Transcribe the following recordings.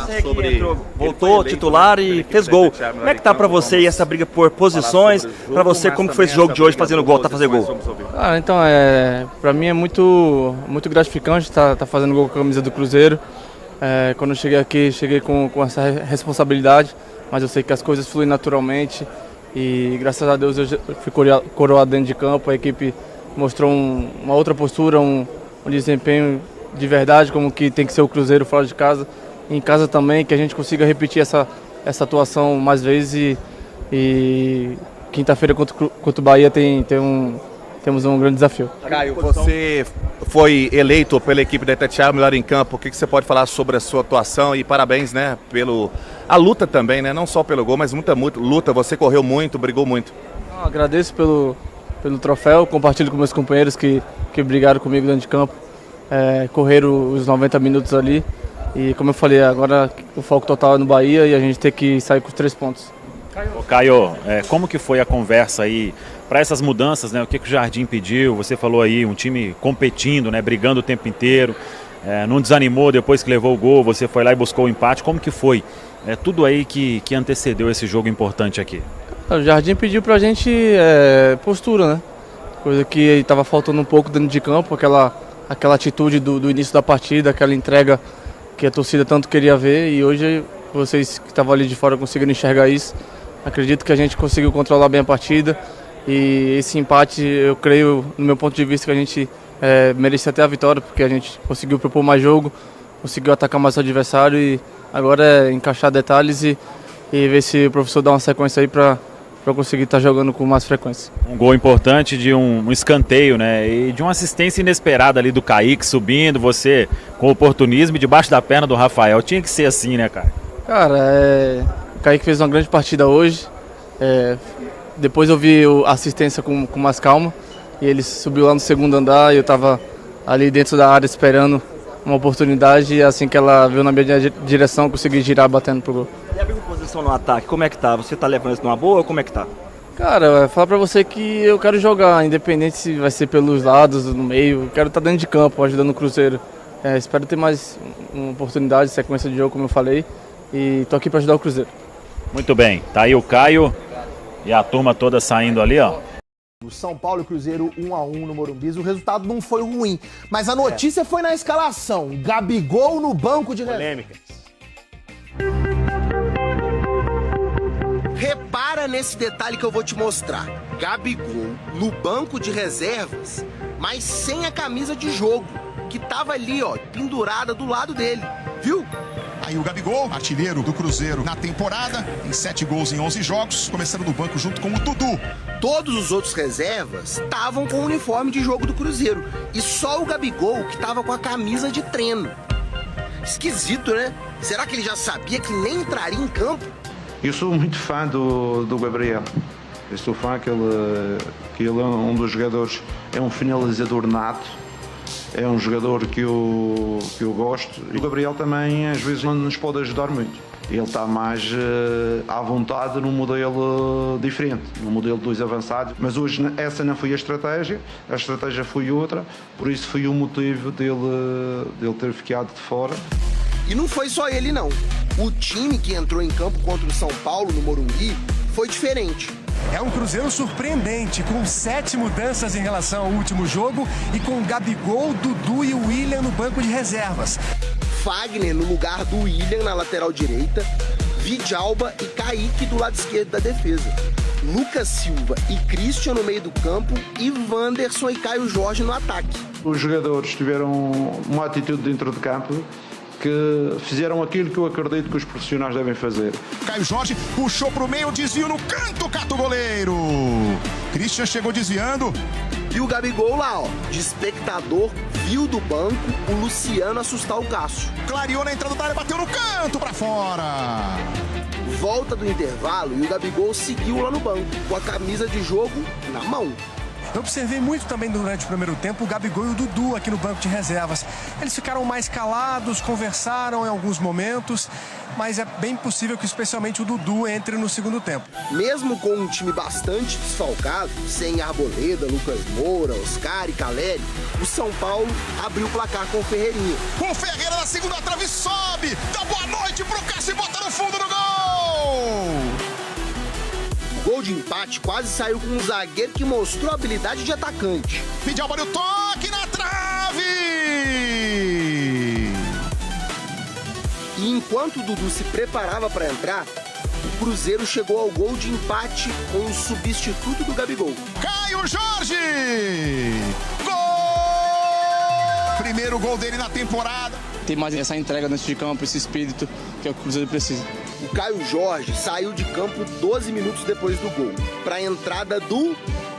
Você que entrou, voltou titular e fez gol. Como é que tá pra você essa briga por posições? Pra você, como que foi esse jogo de hoje fazendo gol, fazer gol? Então, pra mim é muito gratificante estar fazendo gol com a camisa do Cruzeiro. Quando eu cheguei aqui, cheguei com essa responsabilidade, mas eu sei que as coisas fluem naturalmente e graças a Deus eu fui coroado dentro de campo. A equipe mostrou uma outra postura, um desempenho de verdade, como que tem que ser o Cruzeiro fora de casa, e em casa também, que a gente consiga repetir essa atuação mais vezes e quinta-feira contra o Bahia temos um grande desafio. Caio, você foi eleito pela equipe da Itatiaia melhor em campo. O que você pode falar sobre a sua atuação? E parabéns, né, a luta também, né? Não só pelo gol, mas muita luta. Você correu muito, brigou muito. Agradeço pelo troféu, compartilho com meus companheiros que brigaram comigo dentro de campo. Correram os 90 minutos ali e, como eu falei, agora o foco total é no Bahia e a gente tem que sair com os 3 pontos. Caio, como que foi a conversa aí para essas mudanças, né? O que o Jardim pediu? Você falou aí, um time competindo, né? Brigando o tempo inteiro, não desanimou depois que levou o gol, você foi lá e buscou o empate. Como que foi tudo aí que antecedeu esse jogo importante aqui? O Jardim pediu pra gente postura, né? Coisa que estava faltando um pouco dentro de campo, aquela atitude do início da partida, aquela entrega que a torcida tanto queria ver, e hoje vocês que estavam ali de fora conseguiram enxergar isso. Acredito que a gente conseguiu controlar bem a partida e esse empate, eu creio, no meu ponto de vista, que a gente merecia até a vitória, porque a gente conseguiu propor mais jogo, conseguiu atacar mais o adversário e agora é encaixar detalhes e ver se o professor dá uma sequência aí para conseguir estar jogando com mais frequência. Um gol importante de um escanteio, né? E de uma assistência inesperada ali do Kaique subindo, você com oportunismo debaixo da perna do Rafael. Tinha que ser assim, né, cara? Cara, o Kaique fez uma grande partida hoje. Depois eu vi a assistência com mais calma e ele subiu lá no segundo andar e eu estava ali dentro da área esperando uma oportunidade e assim que ela veio na minha direção eu consegui girar batendo pro gol. E a posição no ataque, como é que tá? Você tá levando isso numa boa ou como é que tá? Cara, falar pra você que eu quero jogar, independente se vai ser pelos lados, no meio, eu quero estar dentro de campo, ajudando o Cruzeiro. Espero ter mais uma oportunidade, sequência de jogo, como eu falei, e tô aqui para ajudar o Cruzeiro. Muito bem, tá aí o Caio e a turma toda saindo ali, ó. O São Paulo e Cruzeiro 1-1 no Morumbi. O resultado não foi ruim, mas a notícia foi na escalação. Gabigol no banco de polêmicas. Repara nesse detalhe que eu vou te mostrar. Gabigol no banco de reservas, mas sem a camisa de jogo, que tava ali, ó, pendurada do lado dele. Viu? Aí o Gabigol, artilheiro do Cruzeiro na temporada, tem 7 gols em 11 jogos, começando no banco junto com o Dudu. Todos os outros reservas estavam com o uniforme de jogo do Cruzeiro. E só o Gabigol que tava com a camisa de treino. Esquisito, né? Será que ele já sabia que nem entraria em campo? Eu sou muito fã do Gabriel. Eu sou fã que ele é um dos jogadores, é um finalizador nato. É um jogador que eu gosto. E o Gabriel também às vezes nos pode ajudar muito. Ele está mais à vontade num modelo diferente, num modelo de 2 avançados. Mas hoje essa não foi a estratégia foi outra, por isso foi o motivo dele ter ficado de fora. E não foi só ele não. O time que entrou em campo contra o São Paulo no Morumbi foi diferente. É um Cruzeiro surpreendente, com 7 mudanças em relação ao último jogo e com Gabigol, Dudu e William no banco de reservas. Fagner no lugar do William na lateral direita, Vidalba e Kaique do lado esquerdo da defesa. Lucas Silva e Christian no meio do campo e Wanderson e Caio Jorge no ataque. Os jogadores tiveram uma atitude dentro de campo que fizeram aquilo que eu acredito que os profissionais devem fazer. Caio Jorge puxou pro meio, desvio no canto, cata o goleiro. Christian chegou desviando. E o Gabigol lá, ó, de espectador, viu do banco o Luciano assustar o Cássio. Clareou na entrada da área, bateu no canto pra fora. Volta do intervalo e o Gabigol seguiu lá no banco, com a camisa de jogo na mão. Eu observei muito também durante o primeiro tempo o Gabigol e o Dudu aqui no banco de reservas. Eles ficaram mais calados, conversaram em alguns momentos, mas é bem possível que especialmente o Dudu entre no segundo tempo. Mesmo com um time bastante desfalcado, sem Arboleda, Lucas Moura, Oscar e Caleri, o São Paulo abriu o placar com o Ferreirinha. O Ferreira na segunda trave sobe, dá bola noite pro Cássio, bota no fundo do gol! O gol de empate quase saiu com um zagueiro que mostrou habilidade de atacante. Vidalba no toque na trave! E enquanto o Dudu se preparava para entrar, o Cruzeiro chegou ao gol de empate com o substituto do Gabigol. Caio Jorge! Gol! Primeiro gol dele na temporada. Tem mais essa entrega dentro de campo, esse espírito que o Cruzeiro precisa. O Caio Jorge saiu de campo 12 minutos depois do gol, para a entrada do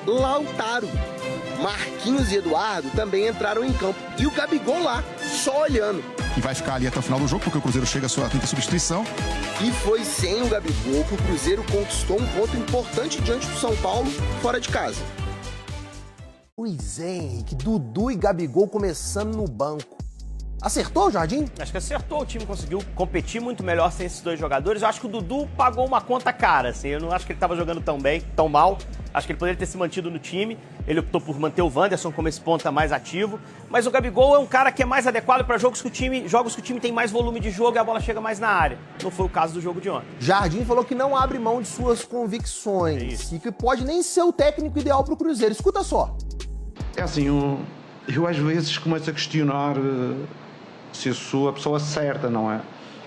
Lautaro. Marquinhos e Eduardo também entraram em campo. E o Gabigol lá, só olhando. E vai ficar ali até o final do jogo, porque o Cruzeiro chega à sua quinta substituição. E foi sem o Gabigol que o Cruzeiro conquistou um ponto importante diante do São Paulo, fora de casa. Pois é, Henrique, Dudu e Gabigol começando no banco. Acertou, Jardim? Acho que acertou, o time conseguiu competir muito melhor sem esses dois jogadores. Eu acho que o Dudu pagou uma conta cara, assim, eu não acho que ele estava jogando tão bem, tão mal. Acho que ele poderia ter se mantido no time. Ele optou por manter o Wanderson como esse ponta mais ativo. Mas o Gabigol é um cara que é mais adequado para jogos que o time tem mais volume de jogo e a bola chega mais na área. Não foi o caso do jogo de ontem. Jardim falou que não abre mão de suas convicções e que pode nem ser o técnico ideal para o Cruzeiro. Escuta só. É assim, eu às vezes começo a questionar se eu sou a pessoa certa, não é?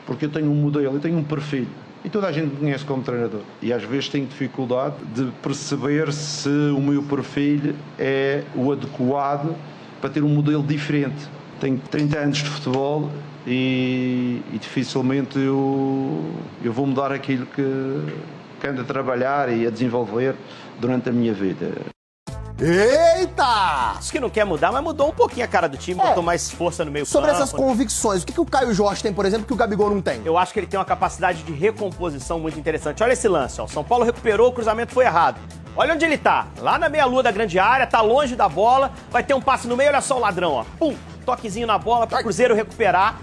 Porque eu tenho um modelo, eu tenho um perfil. E toda a gente me conhece como treinador. E às vezes tenho dificuldade de perceber se o meu perfil é o adequado para ter um modelo diferente. Tenho 30 anos de futebol e dificilmente eu vou mudar aquilo que ando a trabalhar e a desenvolver durante a minha vida. Eita! Isso que não quer mudar, mas mudou um pouquinho a cara do time, botou mais força no meio campo. Sobre essas convicções, o que o Caio Jorge tem, por exemplo, que o Gabigol não tem? Eu acho que ele tem uma capacidade de recomposição muito interessante. Olha esse lance, ó. O São Paulo recuperou, o cruzamento foi errado. Olha onde ele tá. Lá na meia-lua da grande área, tá longe da bola, vai ter um passe no meio, olha só o ladrão, ó. Pum! Toquezinho na bola pro Cruzeiro recuperar.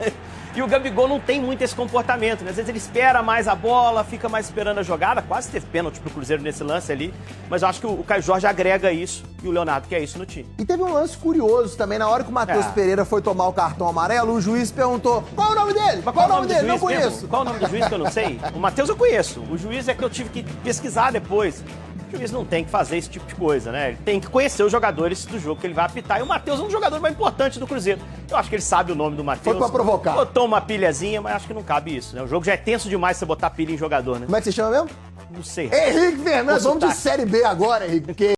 E o Gabigol não tem muito esse comportamento, né? Às vezes ele espera mais a bola, fica mais esperando a jogada. Quase teve pênalti pro Cruzeiro nesse lance ali. Mas eu acho que o Caio Jorge agrega isso e o Leonardo quer isso no time. E teve um lance curioso também. Na hora que o Matheus Pereira foi tomar o cartão amarelo, o juiz perguntou: qual é o nome dele? Mas qual é o nome dele? Não conheço. Mesmo? Qual é o nome do juiz que eu não sei? O Matheus eu conheço. O juiz é que eu tive que pesquisar depois. O juiz não tem que fazer esse tipo de coisa, né? Ele tem que conhecer os jogadores do jogo que ele vai apitar. E o Matheus é um jogador mais importante do Cruzeiro. Eu acho que ele sabe o nome do Matheus. Foi pra provocar. Botou uma pilhazinha, mas acho que não cabe isso, né? O jogo já é tenso demais você botar pilha em jogador, né? Como é que você chama mesmo? Não sei. Henrique Fernandes, vamos de Série B agora, Henrique.